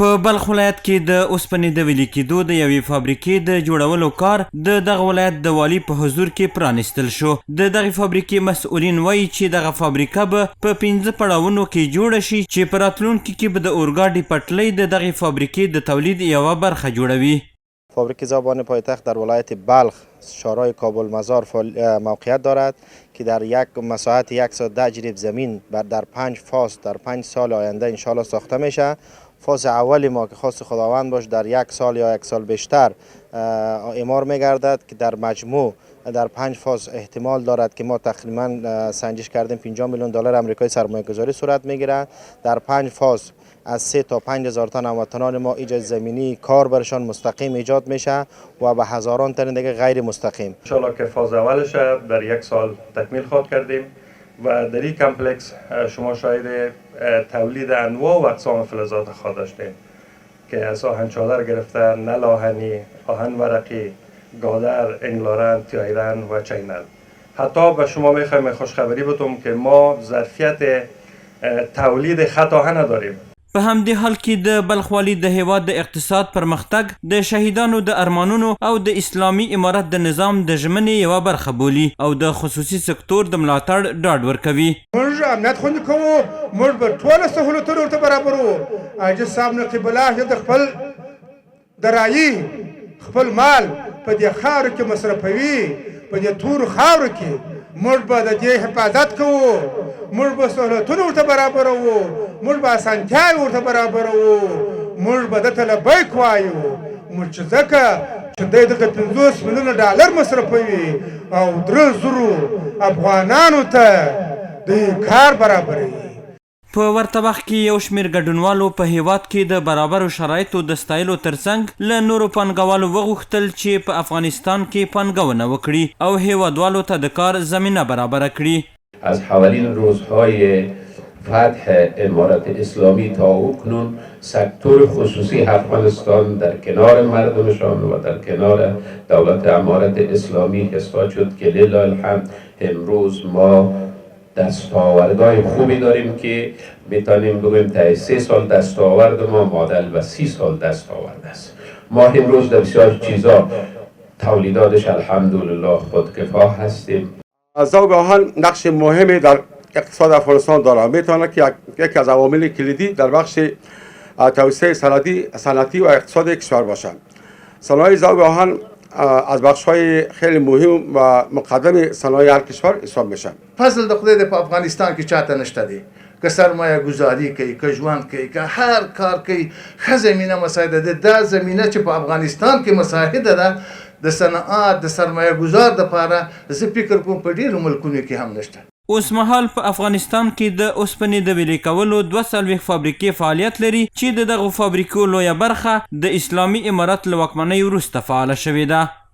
په بلخ ولایت کې د اوسپنې د ویلې کېدو د یوې فابریکې د جوړولو کار د دغه ولایت د والي په حضور کې پرانیستل شو. د دغې فابریکې مسؤلین وایي چې دغه فابریکه به په 5 پړاوونو کې جوړه شي چې په راتلونکي کې به د اورګاډي پټلۍ د دغې فابریکې د تولید یوه برخه جوړوي. فابریک زبان پایتخت در ولایت بلخ شارای کابل مزار موقعیت دارد که در یک مساحت 110 جریب زمین در 5 فاز در 5 سال آینده انشالله ساخته میشه. فاز اولی ما که خواست خداوند باش در 1 سال یا 1 سال بیشتر اعمار میگردد که در مجموع در 5 فاز احتمال دارد که ما تقریبا سنجش کردیم 50 میلیون دلار آمریکایی سرمایه گذاری صورت میگیره. در 5 فاز از 3 تا 5 هزار تن هموطنان ما ایجاد زمینی کار برشان مستقیم ایجاد میشه و به هزاران تن دیگه غیر مستقیم. ان شاء الله که فاز اولش در 1 سال تکمیل خواهد کردیم و در این کمپلکس شما شاهد تولید انواع و اقسام فلزات خواهد داشتیم که از آهن چادر گرفته، نل آهنی، آهن ورقی، گادر، انگلارن، تیایرن و چینل. حتی به شما میخوایم خوشخبری بدم که ما ظرفیت تولید خط آهن نداریم. په همدې حال کې د بلخ والي د هیواد د اقتصاد پرمختګ د شهیدانو د ارمانونو او د اسلامي امارت د نظام د ژمنې یوه برخه بولي او د خصوصي سکتور د ملاتړ ډاډ ورکوي. موږ امنیت خوندي کوو، موږ به ټوله سهولتونه ورته برابروو. عاجز صاحب نقیب الله د خپل درایي خپل مال په دې خاورو کې مصرفوي، په دې تورو خاورو کې موږ به د دې حفاظت کوو، موږ به سهولتونه ورته برابروو، موږ به اسانتیاوې ورته برابروو، موږ به دته لبیک وایو. موږ چې ځکه چې دی دغه 50 میلیونه ډالر مصرفوي او 3,000 افغانانو ته دوی کار برابروي. په ورته وخت کې یو شمېر ګډونوالو په هیواد کې د برابرو شرایطو د ستایلو ترڅنګ له نورو پانګوالو وغوښتل چې په افغانستان کې پانګونه وکړي او هیوادوالو ته د کار زمینه برابره کړي. از حوالین روزهای فتح امارت اسلامی تا اکنون سکتور خصوصی افغانستان در کنار مردمشان و در کنار دولت امارت اسلامی اثبات شد که لله الحمد امروز ما دستاوردهای خوبی داریم که میتونیم بگوییم تا 3 سال دستاورد ما معادل و 30 سال دستاورد است. ما امروز در بسیار چیزا تولیداتش الحمدلله خودکفا هستیم. ذوب آهن نقش مهمی در اقتصاد افغانستان دارد. میتونه که یکی از عوامل کلیدی در بخش توسعه صنعتی و اقتصاد کشور باشد. صنایع ذوب آهن از بخش‌های خیلی مهم و مقدم صنایع هر کشور حساب میشن. فضل د خدای په افغانستان کې چاته نشته دی که سرمایه گذاری کوي، که ژوند کوي، که هر کار کوي، ښه زمینه مساعده ده. دا زمینه چې په افغانستان کې مساعده ده د صنعت د سرمایه گذار دپاره زه فکر کوم په ډېرو ملکونو کې هم نشته. اوس مهال په افغانستان کې د اوسپنې د ویلې کولو 42 فابریکې فعالیت لري چې د دغو فابریکو لویه برخه د اسلامي امارت له واکمنۍ وروسته فعاله شوې ده.